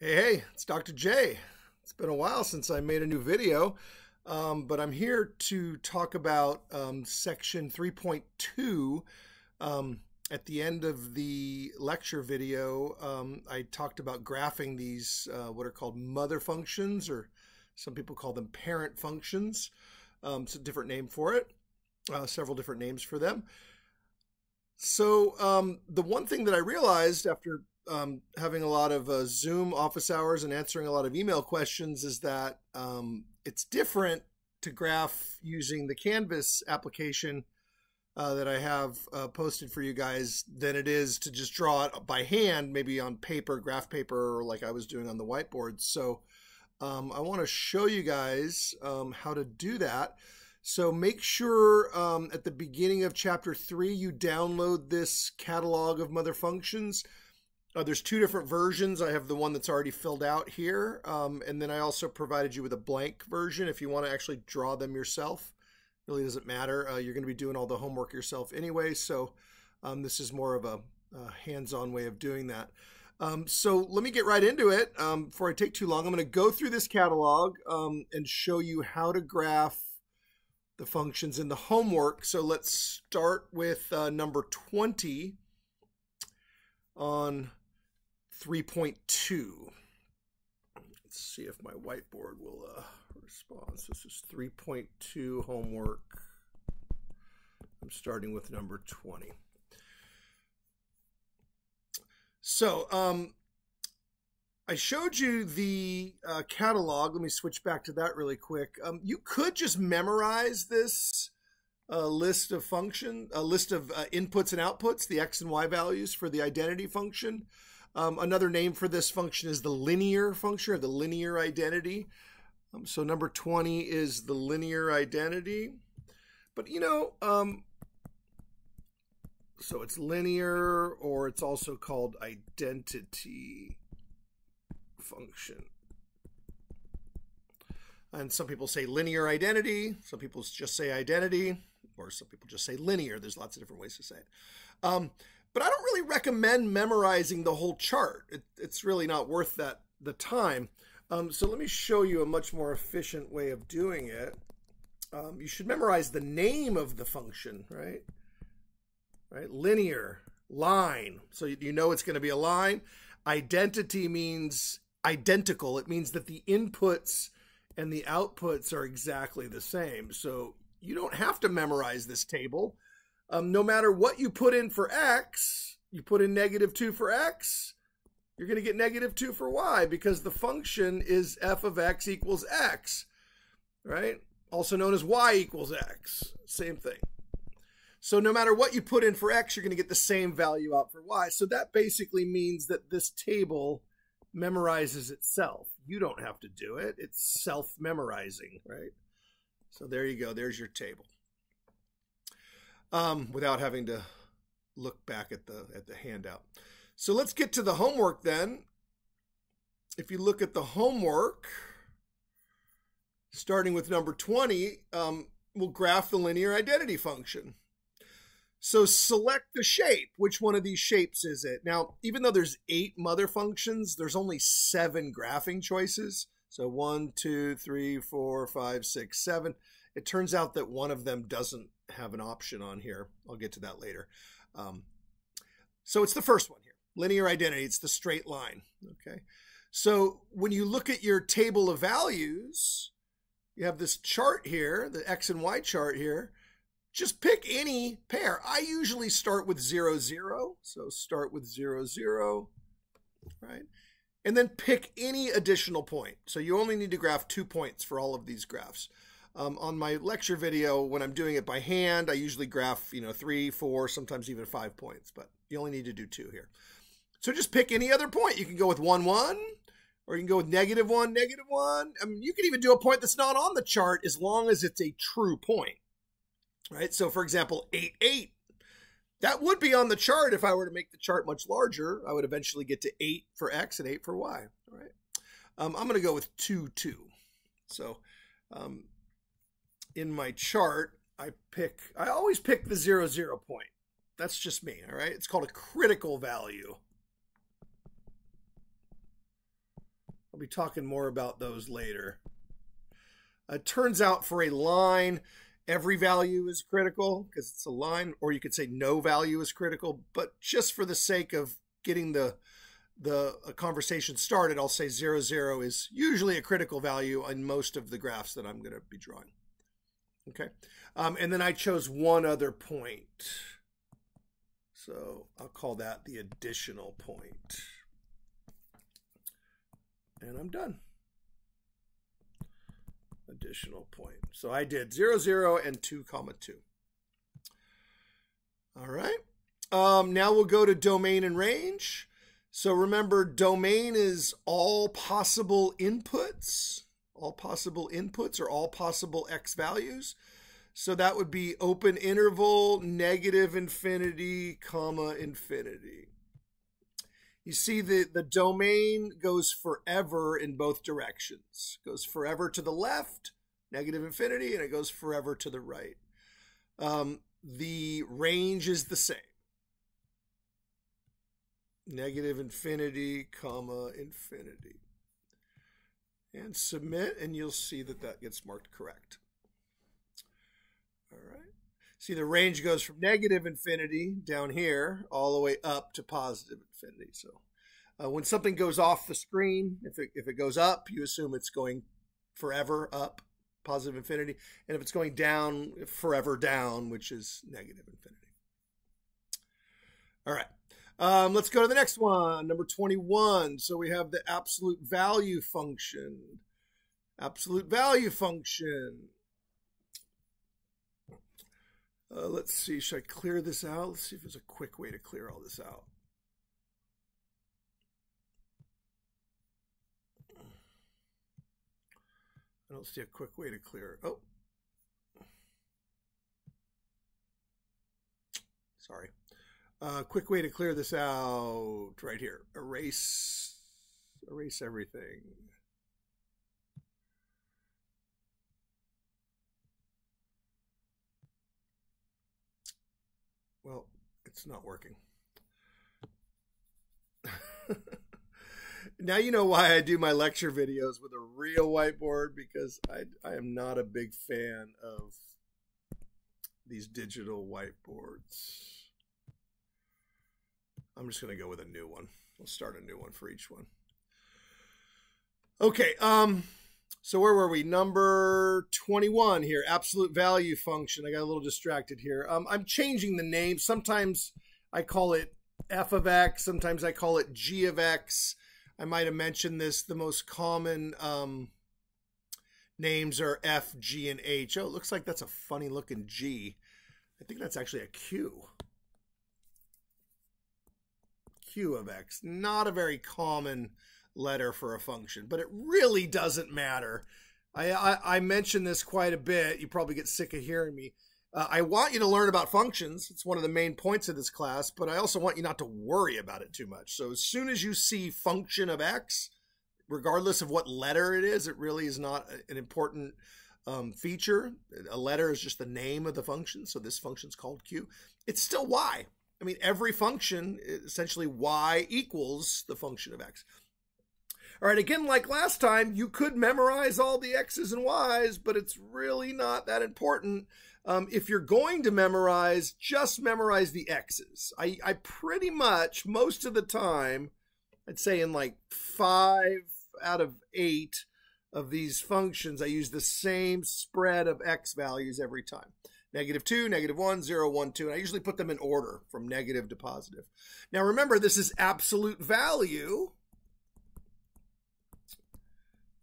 Hey, it's Dr. J. It's been a while since I made a new video, but I'm here to talk about section 3.2. At the end of the lecture video, I talked about graphing these what are called mother functions, or some people call them parent functions. It's a different name for it, several different names for them. So the one thing that I realized after having a lot of Zoom office hours and answering a lot of email questions is that it's different to graph using the Canvas application that I have posted for you guys than it is to just draw it by hand, maybe on paper, graph paper, or like I was doing on the whiteboard. So I want to show you guys how to do that. So make sure at the beginning of chapter 3 you download this catalog of mother functions. There's two different versions. I have the one that's already filled out here, and then I also provided you with a blank version if you want to actually draw them yourself. It really doesn't matter. You're going to be doing all the homework yourself anyway, so this is more of a hands-on way of doing that. So let me get right into it. Before I take too long, I'm going to go through this catalog and show you how to graph the functions in the homework. So let's start with number 20 on 3.2. Let's see if my whiteboard will respond. So this is 3.2 homework. I'm starting with number 20. So I showed you the catalog. Let me switch back to that really quick. You could just memorize this list of inputs and outputs, the x and y values for the identity function. Another name for this function is the linear function, or the linear identity. So number 20 is the linear identity. But so it's linear, or it's also called identity function. And some people say linear identity, some people just say identity, or some people just say linear. There's lots of different ways to say it. But I don't really recommend memorizing the whole chart. It's really not worth the time. So let me show you a much more efficient way of doing it. You should memorize the name of the function, right? Linear, line. So you know it's going to be a line. Identity means identical. It means that the inputs and the outputs are exactly the same. So you don't have to memorize this table. No matter what you put in for x, you put in -2 for x, you're going to get -2 for y, because the function is f of x equals x, right? Also known as y equals x, same thing. So no matter what you put in for x, you're going to get the same value out for y. So that basically means that this table memorizes itself. You don't have to do it. It's self-memorizing, right? So there you go. There's your table. Without having to look back at the handout. So let's get to the homework then. If you look at the homework, starting with number 20, we'll graph the linear identity function. So select the shape. Which one of these shapes is it? Now, even though there's 8 mother functions, there's only 7 graphing choices. So 1, 2, 3, 4, 5, 6, 7. It turns out that one of them doesn't have an option on here. I'll get to that later. So it's the first one here, linear identity. It's the straight line. Okay. So when you look at your table of values, you have this chart here, the x and y chart here. Just pick any pair. I usually start with 0, 0. So start with 0, 0, right? And then pick any additional point. So you only need to graph 2 points for all of these graphs. On my lecture video, when I'm doing it by hand, I usually graph, 3, 4, sometimes even 5 points, but you only need to do 2 here. So just pick any other point. You can go with 1, 1, or you can go with -1, -1. I mean, you can even do a point that's not on the chart as long as it's a true point, right? So for example, 8, 8. That would be on the chart if I were to make the chart much larger. I would eventually get to 8 for x and 8 for y, all right? I'm going to go with 2, 2. So in my chart, I always pick the 0, 0 point. That's just me, all right? It's called a critical value. be talking more about those later. It turns out for a line, every value is critical because it's a line, or you could say no value is critical. But just for the sake of getting the conversation started, I'll say 0, 0 is usually a critical value on most of the graphs that I'm going to be drawing. Okay. And then I chose one other point. So I'll call that the additional point. And I'm done. Additional point. So I did 0, 0 and 2, 2. All right. Now we'll go to domain and range. So remember, domain is all possible inputs or all possible x values. So that would be open interval, negative infinity, comma infinity. You see the domain goes forever in both directions. It goes forever to the left, negative infinity, and it goes forever to the right. The range is the same. Negative infinity, comma infinity. And submit, and you'll see that that gets marked correct. All right. See, the range goes from negative infinity down here all the way up to positive infinity. So when something goes off the screen, if it goes up, you assume it's going forever up, positive infinity. And if it's going down, forever down, which is negative infinity. All right. Let's go to the next one, number 21. So we have the absolute value function. Absolute value function. Let's see, should I clear this out? Let's see if there's a quick way to clear all this out. I don't see a quick way to clear it. Oh. Sorry. Quick way to clear this out right here. Erase everything. Well, it's not working. Now you know why I do my lecture videos with a real whiteboard, because I am not a big fan of these digital whiteboards. I'm just going to go with a new one. We'll start a new one for each one. Okay, so where were we? Number 21 here, absolute value function. I got a little distracted here. I'm changing the name. Sometimes I call it f of x. Sometimes I call it g of x. I might have mentioned this. The most common names are f, g, and h. Oh, it looks like that's a funny looking g. I think that's actually a q. Q of x. Not a very common letter for a function, but it really doesn't matter. I mention this quite a bit. You probably get sick of hearing me. I want you to learn about functions. It's one of the main points of this class, but I also want you not to worry about it too much. So as soon as you see function of x, regardless of what letter it is, it really is not an important feature. A letter is just the name of the function. So this function is called q. It's still y. I mean, every function, essentially y equals the function of x. All right, again, like last time, you could memorize all the x's and y's, but it's really not that important. If you're going to memorize, just memorize the x's. I pretty much, most of the time, I'd say in like 5 out of 8 of these functions, I use the same spread of x values every time. -2, -1, 0, 1, 2. And I usually put them in order from negative to positive. Now remember, this is absolute value.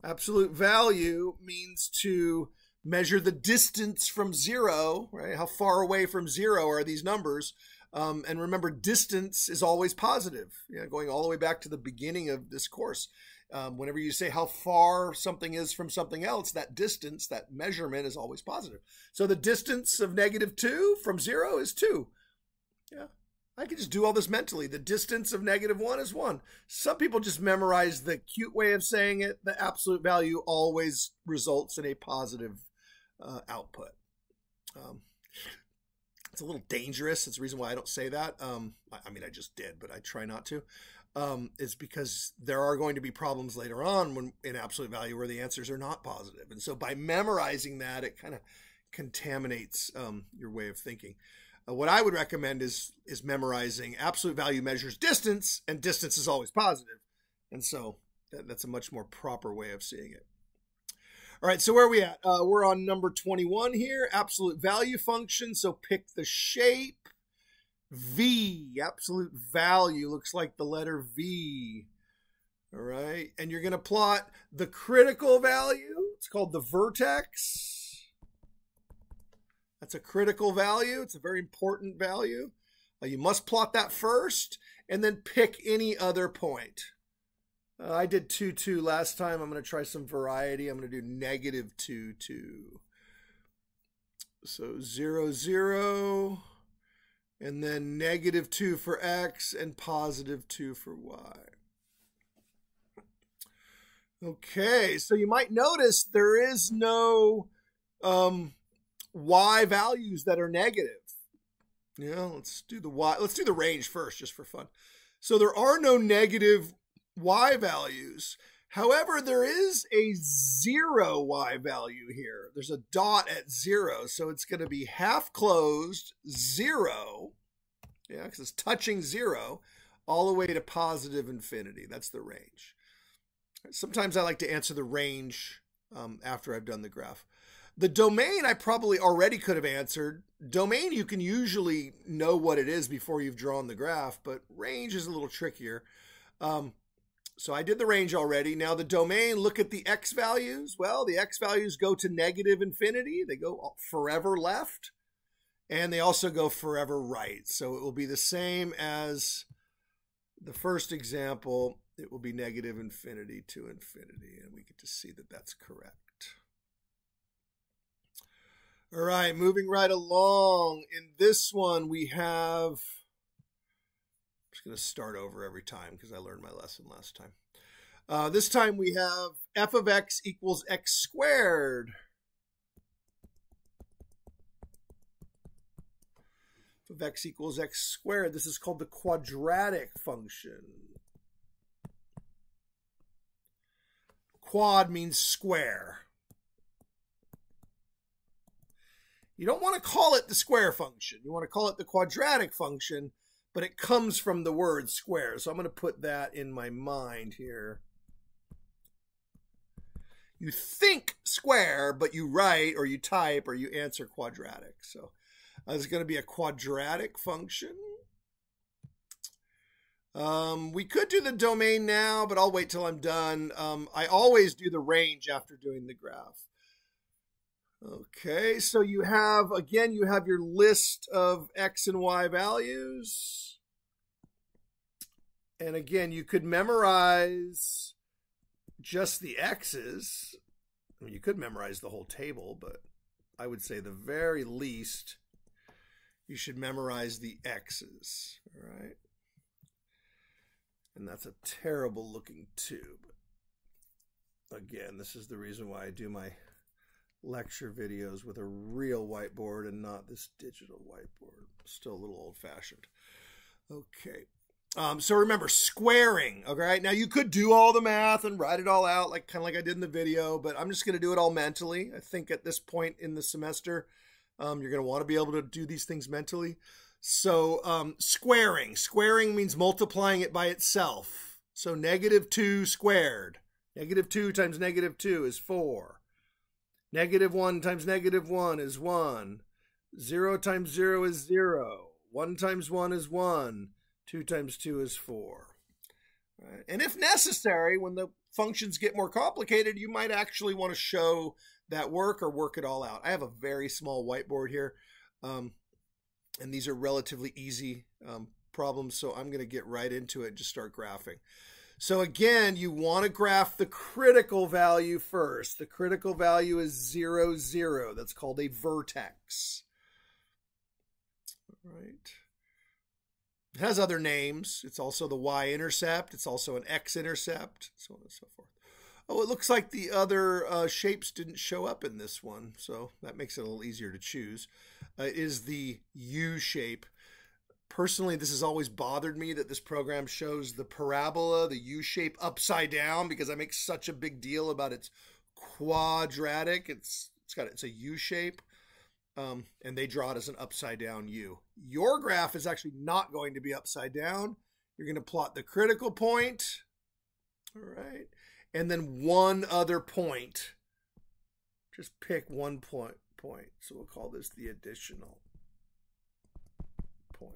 Absolute value means to measure the distance from 0, right? How far away from 0 are these numbers? And remember, distance is always positive. You know, going all the way back to the beginning of this course. Whenever you say how far something is from something else, that distance, that measurement is always positive. So the distance of -2 from 0 is 2. Yeah, I can just do all this mentally. The distance of -1 is 1. Some people just memorize the cute way of saying it. The absolute value always results in a positive output. It's a little dangerous. It's the reason why I don't say that. I mean, I just did, but I try not to. is because there are going to be problems later on when in absolute value where the answers are not positive. And so by memorizing that, it kind of contaminates your way of thinking. What I would recommend is memorizing absolute value measures distance, and distance is always positive. And so that's a much more proper way of seeing it. All right, so where are we at? We're on number 21 here, absolute value function. So pick the shape. V, absolute value, looks like the letter V. All right, and you're going to plot the critical value. It's called the vertex. That's a critical value. It's a very important value. You must plot that first and then pick any other point. I did 2, 2 last time. I'm going to try some variety. I'm going to do negative 2, 2. So 0, 0, and then negative 2 for X and positive 2 for Y. Okay, so you might notice there is no Y values that are negative. Yeah, let's do the Y. Let's do the range first, just for fun. So there are no negative Y values. However, there is a 0 Y value here. There's a dot at 0, so it's going to be half closed 0. Yeah, because it's touching 0 all the way to positive infinity. That's the range. Sometimes I like to answer the range after I've done the graph. The domain I probably already could have answered. Domain, you can usually know what it is before you've drawn the graph, but range is a little trickier. So I did the range already. Now the domain, look at the X values. Well, the X values go to negative infinity. They go forever left, and they also go forever right. So it will be the same as the first example. It will be negative infinity to infinity, and we get to see that that's correct. All right, moving right along. In this one, we have, I'm just going to start over every time because I learned my lesson last time. This time we have f of x equals x squared. F of x equals x squared. This is called the quadratic function. Quad means square. You don't want to call it the square function. You want to call it the quadratic function, but it comes from the word square. So I'm going to put that in my mind here. You think square, but you write or you type or you answer quadratic. So it's going to be a quadratic function. We could do the domain now, but I'll wait till I'm done. I always do the range after doing the graph. Okay, so you have, again, you have your list of X and Y values. And again, you could memorize just the X's. I mean, you could memorize the whole table, but I would say the very least, you should memorize the X's, all right? And that's a terrible looking tube. Again, this is the reason why I do my lecture videos with a real whiteboard and not this digital whiteboard. Still a little old-fashioned. Okay. So remember, squaring, okay? Now, you could do all the math and write it all out, kind of like I did in the video, but I'm just going to do it all mentally. I think at this point in the semester, you're going to want to be able to do these things mentally. So squaring. Squaring means multiplying it by itself. So negative 2 squared. Negative 2 times negative 2 is 4. Negative 1 times negative 1 is 1. 0 times 0 is 0. 1 times 1 is 1. 2 times 2 is 4. Right? And if necessary, when the functions get more complicated, you might actually want to show that work or work it all out. I have a very small whiteboard here, and these are relatively easy problems, so I'm going to get right into it and just start graphing. So again, you want to graph the critical value first. The critical value is 0, 0. That's called a vertex. All right. It has other names. It's also the y-intercept. It's also an x-intercept, so on and so forth. Oh, it looks like the other shapes didn't show up in this one, so that makes it a little easier to choose. It is the U shape. Personally, this has always bothered me that this program shows the parabola, the U shape, upside down, because I make such a big deal about its quadratic. It's a U shape, and they draw it as an upside down U. Your graph is actually not going to be upside down. You're going to plot the critical point, all right, and then one other point. Just pick one point. So we'll call this the additional point.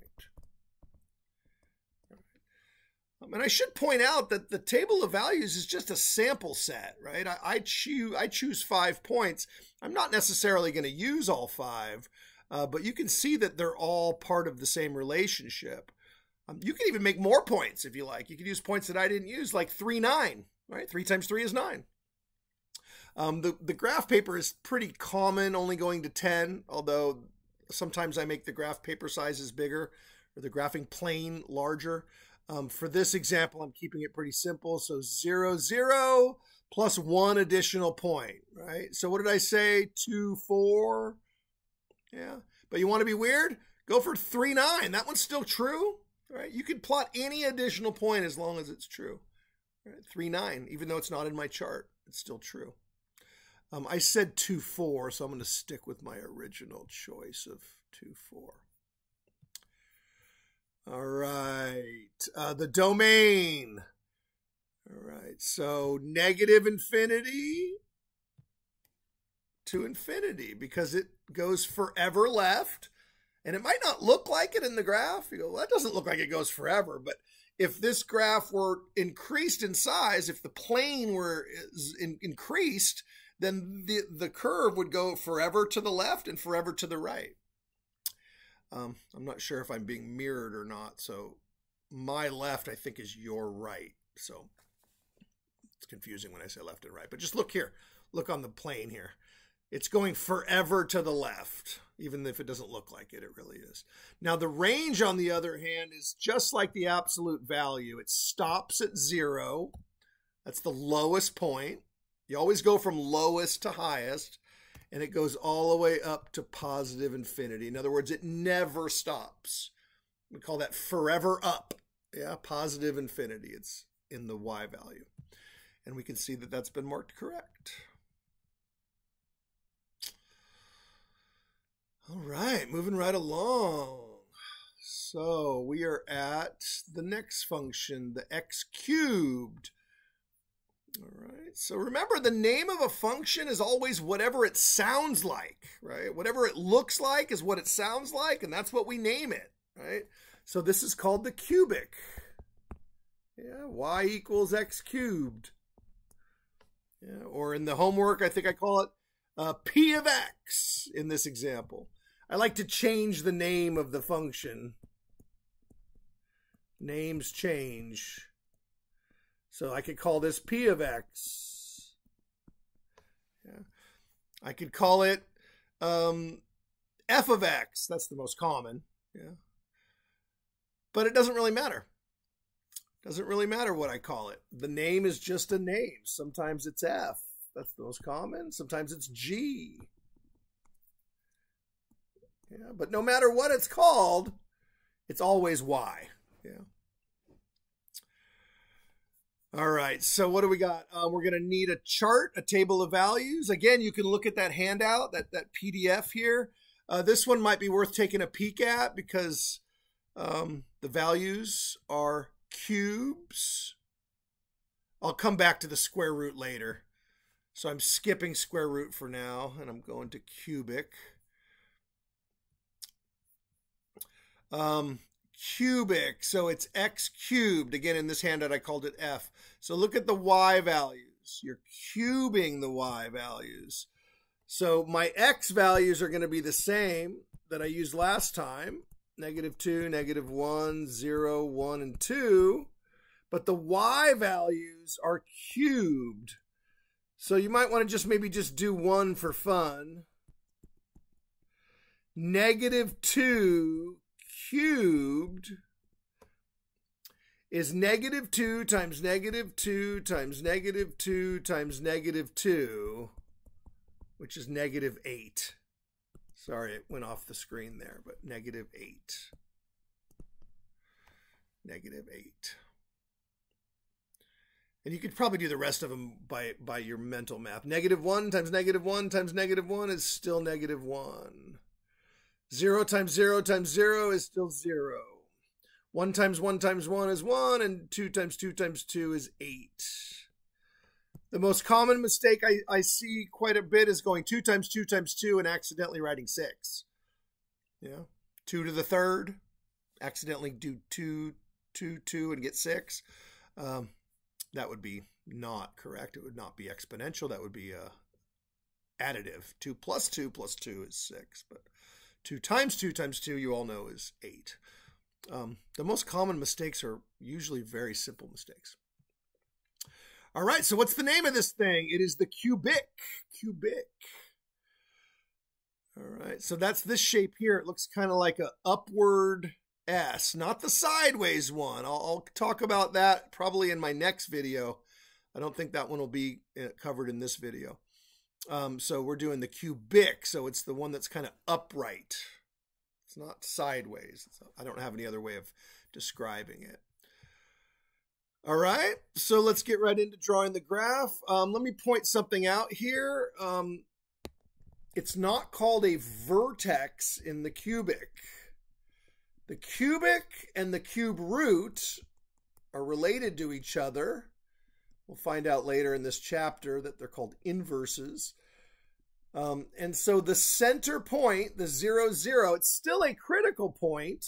And I should point out that the table of values is just a sample set, right? I choose 5 points. I'm not necessarily going to use all 5, but you can see that they're all part of the same relationship. You can even make more points if you like. You could use points that I didn't use, like 3, 9, right? 3 times 3 is 9. The graph paper is pretty common, only going to 10, although sometimes I make the graph paper sizes bigger or the graphing plane larger. For this example, I'm keeping it pretty simple. So 0, 0 plus 1 additional point, right? So what did I say? 2, 4. Yeah. But you want to be weird? Go for 3, 9. That one's still true, right? You can plot any additional point as long as it's true. Right? 3, 9, even though it's not in my chart, it's still true. I said 2, 4, so I'm going to stick with my original choice of 2, 4. All right, the domain. All right, so negative infinity to infinity, because it goes forever left. And it might not look like it in the graph. You go, well, that doesn't look like it goes forever. But if this graph were increased in size, if the plane were increased, then the curve would go forever to the left and forever to the right. I'm not sure if I'm being mirrored or not. So my left, I think, is your right. So it's confusing when I say left and right. But just look here. Look on the plane here. It's going forever to the left, even if it doesn't look like it. It really is. Now, the range, on the other hand, is just like the absolute value. It stops at 0. That's the lowest point. You always go from lowest to highest. And it goes all the way up to positive infinity. In other words, it never stops. We call that forever up. Yeah, positive infinity. It's in the y value. And we can see that that's been marked correct. All right, moving right along. So we are at the next function, the x cubed. All right, so remember, the name of a function is always whatever it sounds like, right? Whatever it looks like is what it sounds like, and that's what we name it, right? So this is called the cubic. Yeah, y equals x cubed. Yeah, or in the homework, I think I call it p of x in this example. I like to change the name of the function. Names change. So I could call this p of x. Yeah. I could call it f of x. That's the most common. Yeah. But it doesn't really matter. It doesn't really matter what I call it. The name is just a name. Sometimes it's f. That's the most common. Sometimes it's g. Yeah. But no matter what it's called, it's always y. Yeah. All right, so what do we got? We're going to need a chart, a table of values. Again, you can look at that handout, that PDF here. This one might be worth taking a peek at because the values are cubes. I'll come back to the square root later. So I'm skipping square root for now, and I'm going to cubic. Cubic, so it's x cubed. Again, in this handout, I called it f. So look at the y values. You're cubing the y values. So my x values are going to be the same that I used last time. -2, -1, 0, 1, and 2. But the y values are cubed. So you might want to maybe just do 1 for fun. -2 cubed is -2 times -2 times -2 times -2, which is -8. Sorry, it went off the screen there, but -8. negative 8. And you could probably do the rest of them by your mental math. Negative 1 times negative 1 times negative 1 is still negative 1. 0 times 0 times 0 is still 0. 1 times 1 times 1 is 1, and 2 times 2 times 2 is 8. The most common mistake I see quite a bit is going 2 times 2 times 2 and accidentally writing 6. Yeah, 2 to the third, accidentally do 2, 2, 2 and get 6. That would be not correct. It would not be exponential. That would be additive. 2 plus 2 plus 2 is 6. But 2 times 2 times 2, you all know, is 8. The most common mistakes are usually very simple mistakes. All right, so what's the name of this thing? It is the cubic. Cubic. All right, so that's this shape here. It looks kind of like an upward S, not the sideways one. I'll talk about that probably in my next video. I don't think that one will be covered in this video. So we're doing the cubic, so it's the one that's kind of upright. It's not sideways. So I don't have any other way of describing it. All right, so let's get right into drawing the graph. Let me point something out here. It's not called a vertex in the cubic. The cubic and the cube root are related to each other. We'll find out later in this chapter that they're called inverses. And so the center point, the 0, 0, it's still a critical point.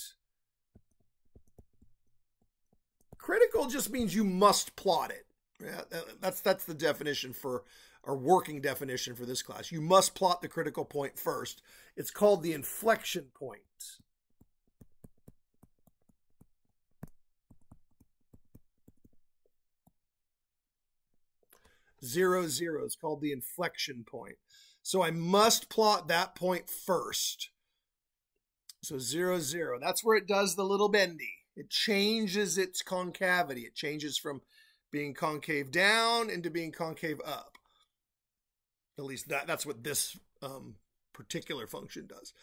Critical just means you must plot it. Yeah, that's the definition for, or working definition for this class. You must plot the critical point first. It's called the inflection point. 0, 0 is called the inflection point. So I must plot that point first. So 0, 0, that's where it does the little bendy. It changes its concavity. It changes from being concave down into being concave up. At least that's what this particular function does.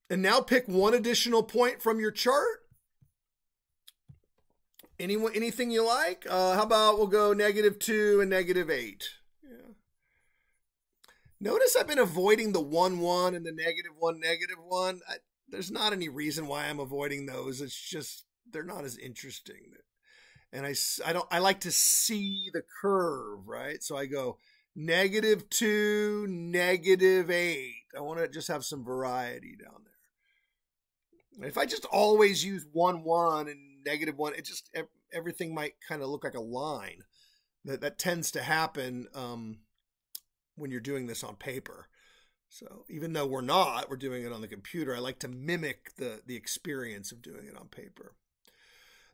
And now pick one additional point from your chart. Anything you like? How about we'll go -2 and -8. Yeah. Notice I've been avoiding the 1, 1 and the -1, -1. There's not any reason why I'm avoiding those. It's just they're not as interesting. And I like to see the curve, right? So I go -2, -8. I want to just have some variety down there. If I just always use 1, 1 and -1, it just everything might kind of look like a line. That tends to happen when you're doing this on paper. So even though we're doing it on the computer, I like to mimic the experience of doing it on paper.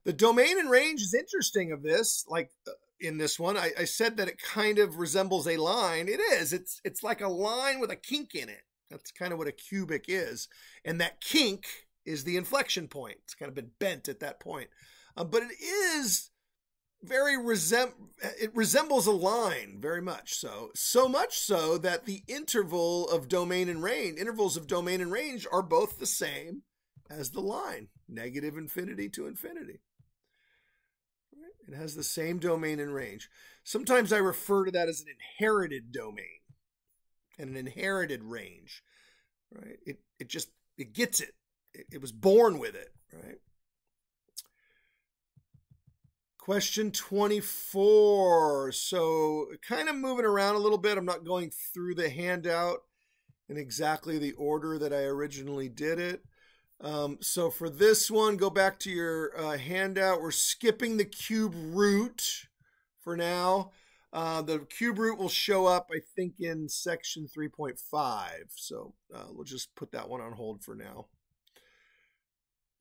The domain and range is interesting of this. Like in this one, I said that it kind of resembles a line. It is. It's like a line with a kink in it. That's kind of what a cubic is. And that kink is the inflection point. It's kind of been bent at that point. But it is it resembles a line very much so. So much so that the intervals of domain and range are both the same as the line, -infinity to infinity. It has the same domain and range. Sometimes I refer to that as an inherited domain and an inherited range, right? It gets it. It was born with it, right? Question 24. So kind of moving around a little bit. I'm not going through the handout in exactly the order that I originally did it. So for this one, go back to your handout. We're skipping the cube root for now. The cube root will show up, I think, in section 3.5. So we'll just put that one on hold for now.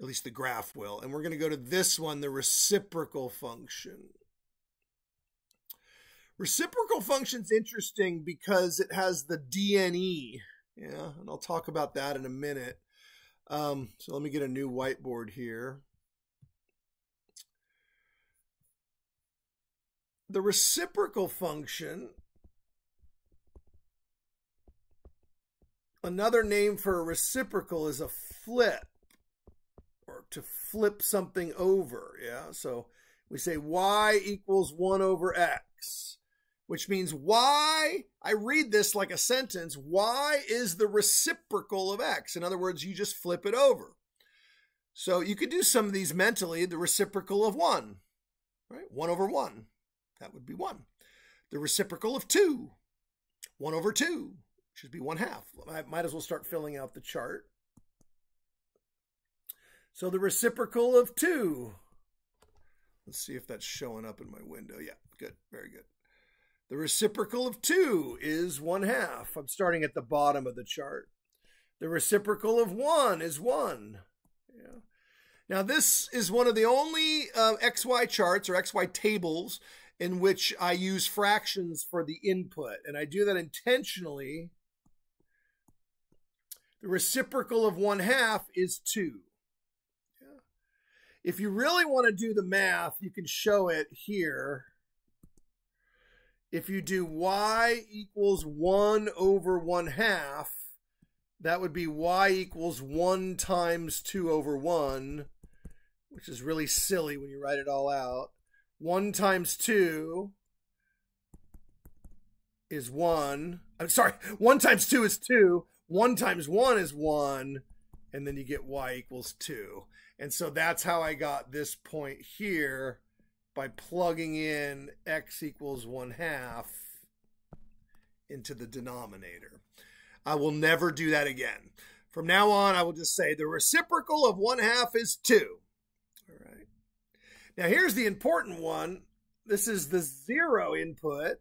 At least the graph will. And we're going to go to this one, the reciprocal function. Reciprocal function's interesting because it has the DNE. Yeah, and I'll talk about that in a minute. So let me get a new whiteboard here. The reciprocal function, another name for a reciprocal is a flip or to flip something over. Yeah, so we say y equals 1 over x, which means y, I read this like a sentence, y is the reciprocal of x. In other words, you just flip it over. So you could do some of these mentally. The reciprocal of 1, right? 1 over 1, that would be 1. The reciprocal of 2, 1 over 2, should be 1/2. I might as well start filling out the chart. So the reciprocal of 2, let's see if that's showing up in my window. Yeah, good, very good. The reciprocal of 2 is 1/2. I'm starting at the bottom of the chart. The reciprocal of 1 is 1. Yeah. Now this is one of the only XY charts or XY tables in which I use fractions for the input, and I do that intentionally. The reciprocal of 1/2 is 2. Yeah. If you really want to do the math, you can show it here. If you do y equals 1 over 1/2, that would be y equals 1 times 2 over 1, which is really silly when you write it all out. 1 times 2 is 1. I'm sorry, 1 times 2 is 2. 1 times 1 is 1. And then you get y equals 2. And so that's how I got this point here, by plugging in x equals 1/2 into the denominator. I will never do that again. From now on, I will just say the reciprocal of 1/2 is 2. All right. Now here's the important one. This is the 0 input.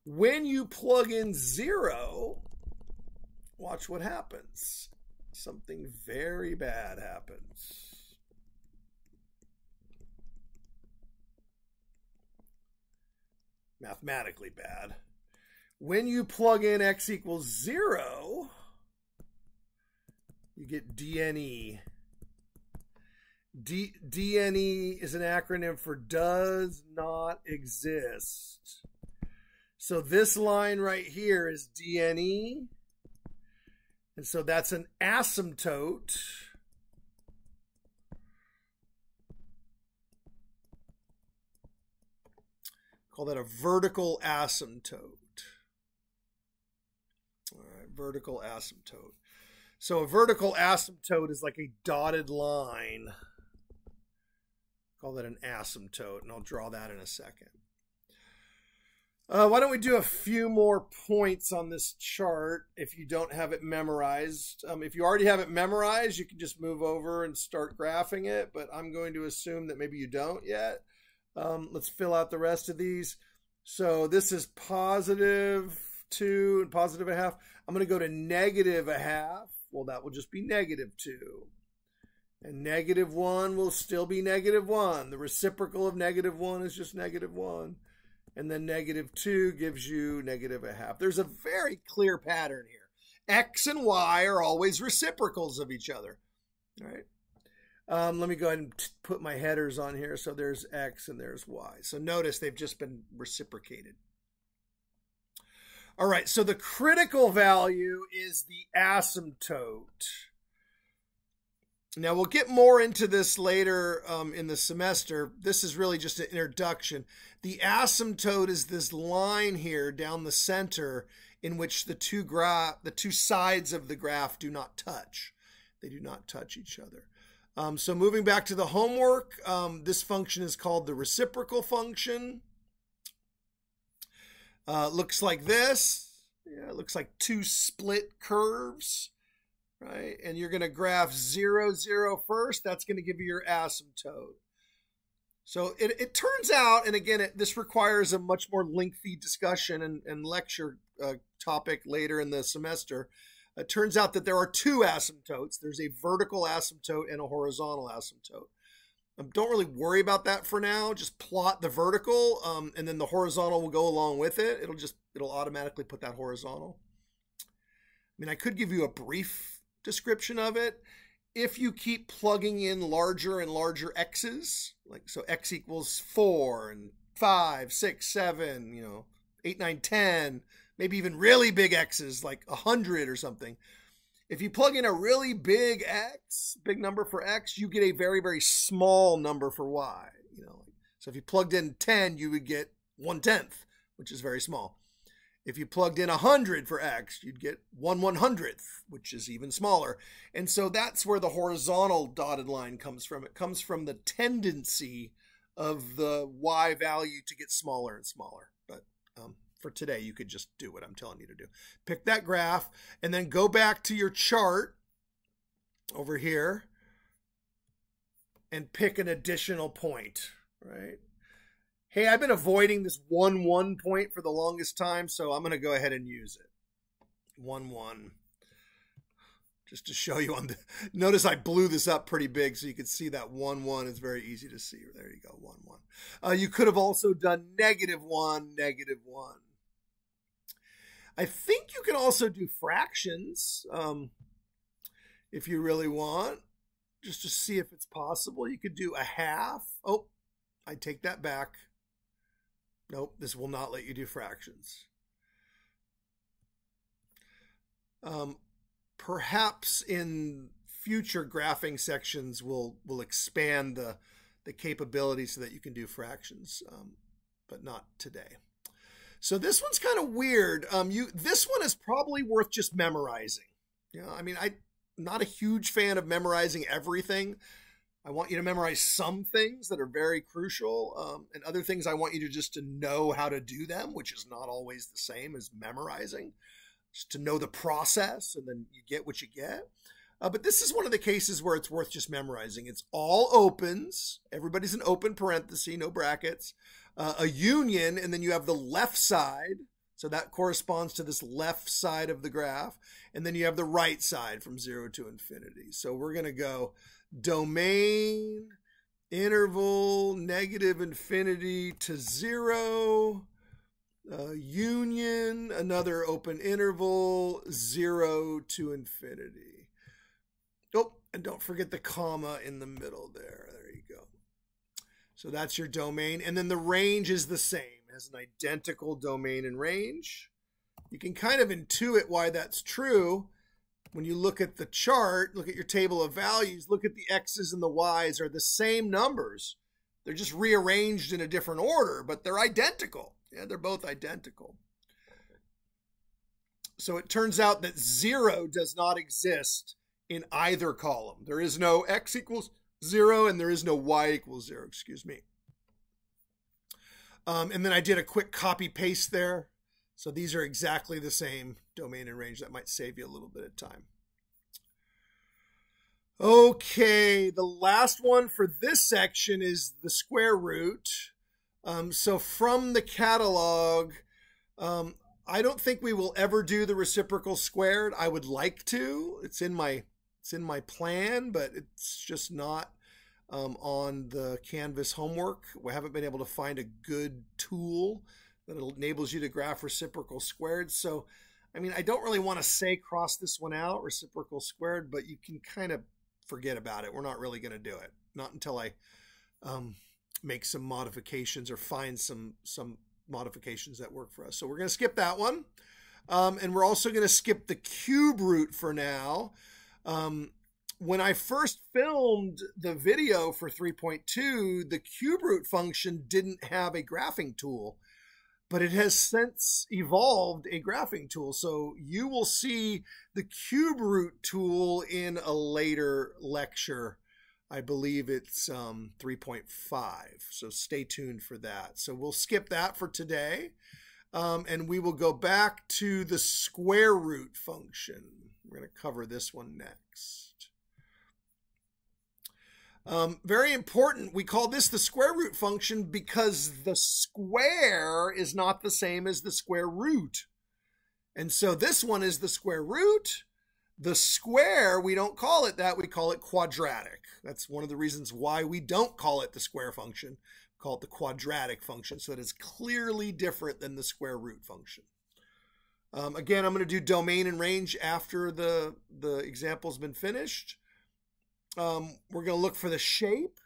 When you plug in 0, watch what happens. Something very bad happens. Mathematically bad. When you plug in x equals 0, you get DNE. DNE is an acronym for does not exist. So this line right here is DNE. And so that's an asymptote. Call that a vertical asymptote. All right, vertical asymptote. So a vertical asymptote is like a dotted line. Call that an asymptote, and I'll draw that in a second. Why don't we do a few more points on this chart if you don't have it memorized. If you already have it memorized, you can just move over and start graphing it, but I'm going to assume that maybe you don't yet. Let's fill out the rest of these. So this is +2 and +1/2. I'm going to go to -1/2. Well, that will just be -2. And -1 will still be -1. The reciprocal of -1 is just -1. And then -2 gives you -1/2. There's a very clear pattern here. X and Y are always reciprocals of each other. All right. Let me go ahead and put my headers on here. So there's X and there's Y. So notice they've just been reciprocated. All right, so the critical value is the asymptote. Now, we'll get more into this later in the semester. This is really just an introduction. The asymptote is this line here down the center in which the two sides of the graph do not touch. They do not touch each other. So moving back to the homework, this function is called the reciprocal function. Looks like this. Yeah, it looks like two split curves, right? And you're going to graph 0, 0 first. That's going to give you your asymptote. So it turns out, and again, this requires a much more lengthy discussion and lecture topic later in the semester. It turns out that there are two asymptotes. There's a vertical asymptote and a horizontal asymptote. Don't really worry about that for now. Just plot the vertical, and then the horizontal will go along with it. It'll automatically put that horizontal. I mean, I could give you a brief description of it. If you keep plugging in larger and larger x's, like so x equals 4 and 5, 6, 7, 8, 9, 10, maybe even really big x's like 100 or something. If you plug in a really big X, big number for X, you get a very, very small number for Y. So if you plugged in 10, you would get 1/10, which is very small. If you plugged in 100 for X, you'd get 1/100th, which is even smaller. And so that's where the horizontal dotted line comes from. It comes from the tendency of the Y value to get smaller and smaller. But for today, you could just do what I'm telling you to do. Pick that graph and then go back to your chart over here and pick an additional point, right? Hey, I've been avoiding this 1, 1 point for the longest time, so I'm going to go ahead and use it. 1, 1. Just to show you on the, notice I blew this up pretty big so you can see that 1, 1 is very easy to see. There you go, 1, 1. You could have also done -1, -1. I think you can also do fractions if you really want, just to see if it's possible. You could do a half. Oh, I take that back. Nope, this will not let you do fractions. Perhaps in future graphing sections we'll expand the capability so that you can do fractions, but not today. So this one's kind of weird. This one is probably worth just memorizing. I mean, I'm not a huge fan of memorizing everything. I want you to memorize some things that are very crucial, and other things I want you to just to know how to do them, which is not always the same as memorizing. Just to know the process, and then you get what you get. But this is one of the cases where it's worth just memorizing. It's all opens. Everybody's an open parenthesis, no brackets. A union, and then you have the left side. So that corresponds to this left side of the graph. And then you have the right side from 0 to infinity. So we're going to go domain, interval, -infinity to 0, union, another open interval, 0 to infinity. Oh, and don't forget the comma in the middle there. There you go. So that's your domain. And then the range is the same. It has an identical domain and range. You can kind of intuit why that's true. When you look at the chart, look at your table of values, look at the X's and the Y's are the same numbers. They're just rearranged in a different order, but they're identical. Yeah, they're both identical. So it turns out that 0 does not exist in either column. There is no X equals 0 and there is no Y equals 0, excuse me. And then I did a quick copy paste there. So these are exactly the same domain and range. That might save you a little bit of time. Okay, the last one for this section is the square root. So from the catalog, I don't think we will ever do the reciprocal squared. I would like to. It's in my plan, but it's just not on the Canvas homework. We haven't been able to find a good tool that enables you to graph reciprocal squared. So, I mean, I don't really want to say cross this one out, reciprocal squared, but you can kind of forget about it. We're not really going to do it. Not until I make some modifications or find some modifications that work for us. So we're going to skip that one. And we're also going to skip the cube root for now. When I first filmed the video for 3.2, the cube root function didn't have a graphing tool, but it has since evolved a graphing tool. So you will see the cube root tool in a later lecture. I believe it's 3.5. So stay tuned for that. So we'll skip that for today. And we will go back to the square root function. We're going to cover this one next. Very important, we call this the square root function because the square is not the same as the square root. And so this one is the square root. The square, we don't call it that, we call it quadratic. That's one of the reasons why we don't call it the square function. We call it the quadratic function, so that it's clearly different than the square root function. Again, I'm going to do domain and range after the example's been finished. We're going to look for the shape.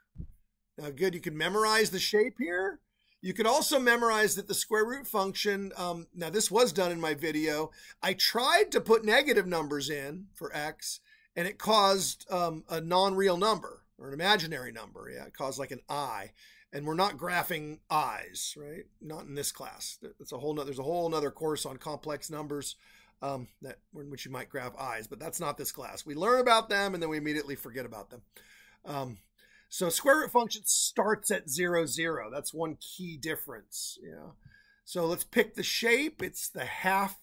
Good, you can memorize the shape here. You could also memorize that the square root function, now this was done in my video. I tried to put negative numbers in for x, and it caused a non-real number or an imaginary number. Yeah, it caused like an I. And we're not graphing i's, right? Not in this class. There's a whole nother course on complex numbers in which you might graph i's, but that's not this class. We learn about them and then we immediately forget about them. So square root function starts at 0, 0. That's one key difference. Yeah. So let's pick the shape. It's the half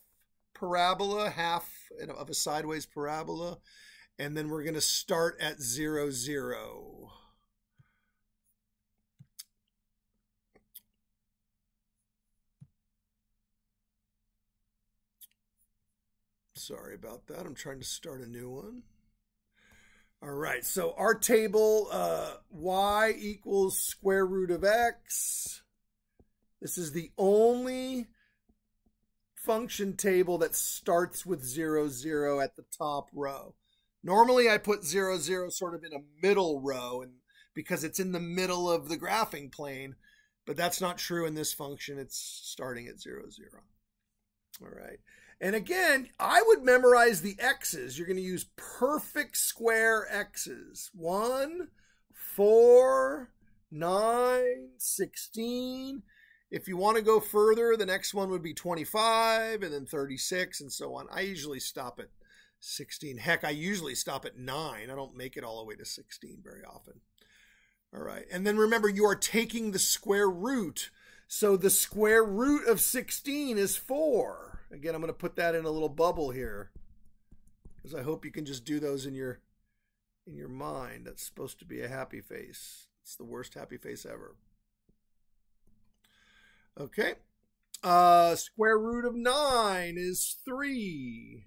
parabola, half of a sideways parabola. And then we're going to start at 0, 0. Sorry about that. I'm trying to start a new one. All right, so our table, y equals square root of x. This is the only function table that starts with 0, 0 at the top row. Normally I put 0, 0 sort of in a middle row and because it's in the middle of the graphing plane, but that's not true in this function. It's starting at 0, 0. All right. And again, I would memorize the x's. You're going to use perfect square x's. 1, 4, 9, 16. If you want to go further, the next one would be 25 and then 36 and so on. I usually stop at 16. Heck, I usually stop at 9. I don't make it all the way to 16 very often. All right. And then remember, you are taking the square root. So the square root of 16 is 4. Again, I'm going to put that in a little bubble here because I hope you can just do those in your mind. That's supposed to be a happy face. It's the worst happy face ever. Okay. Square root of 9 is 3.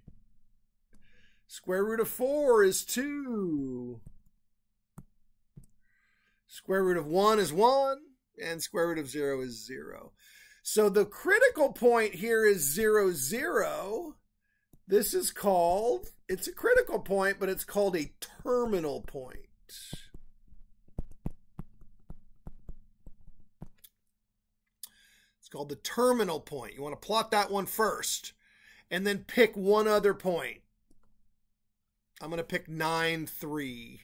Square root of 4 is 2. Square root of 1 is 1. And square root of 0 is 0. So the critical point here is 0, 0. This is called, it's a critical point, but it's called a terminal point. It's called the terminal point. You want to plot that one first and then pick one other point. I'm going to pick 9, 3.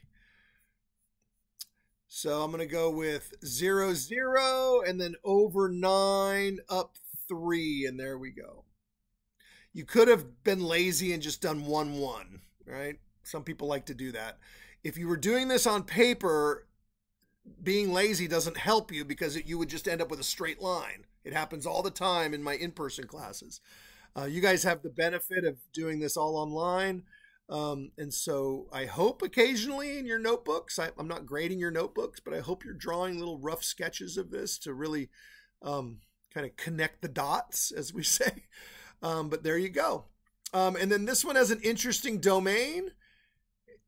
So I'm going to go with 0, 0, and then over 9, up 3, and there we go. You could have been lazy and just done 1, 1, right? Some people like to do that. If you were doing this on paper, being lazy doesn't help you because you would just end up with a straight line. It happens all the time in my in-person classes. You guys have the benefit of doing this all online. And so I hope occasionally in your notebooks, I'm not grading your notebooks, but I hope you're drawing little rough sketches of this to really kind of connect the dots, as we say. But there you go. And then this one has an interesting domain.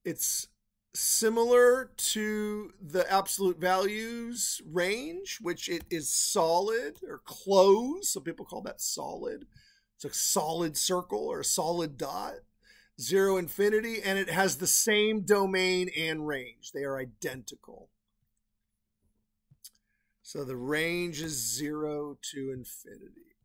It's similar to the absolute values range, which it is solid or closed. Some people call that solid. It's a solid circle or a solid dot. 0, infinity, and it has the same domain and range. They are identical. So the range is 0 to infinity.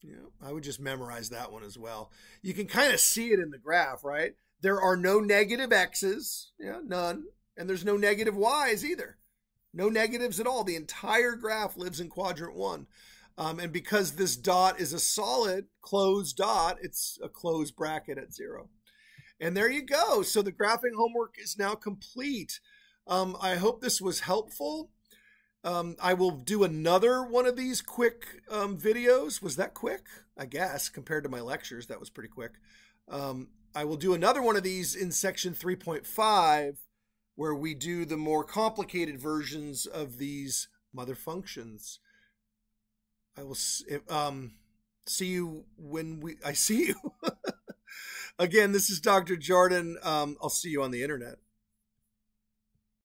Yeah, I would just memorize that one as well. You can kind of see it in the graph, right? There are no negative x's, yeah, none, and there's no negative y's either. No negatives at all. The entire graph lives in quadrant 1. And because this dot is a solid closed dot, it's a closed bracket at 0. And there you go. So the graphing homework is now complete. I hope this was helpful. I will do another one of these quick videos. Was that quick? I guess compared to my lectures, that was pretty quick. I will do another one of these in section 3.5 where we do the more complicated versions of these mother functions. I will see you when I see you. Again, this is Dr. Jordan. I'll see you on the internet.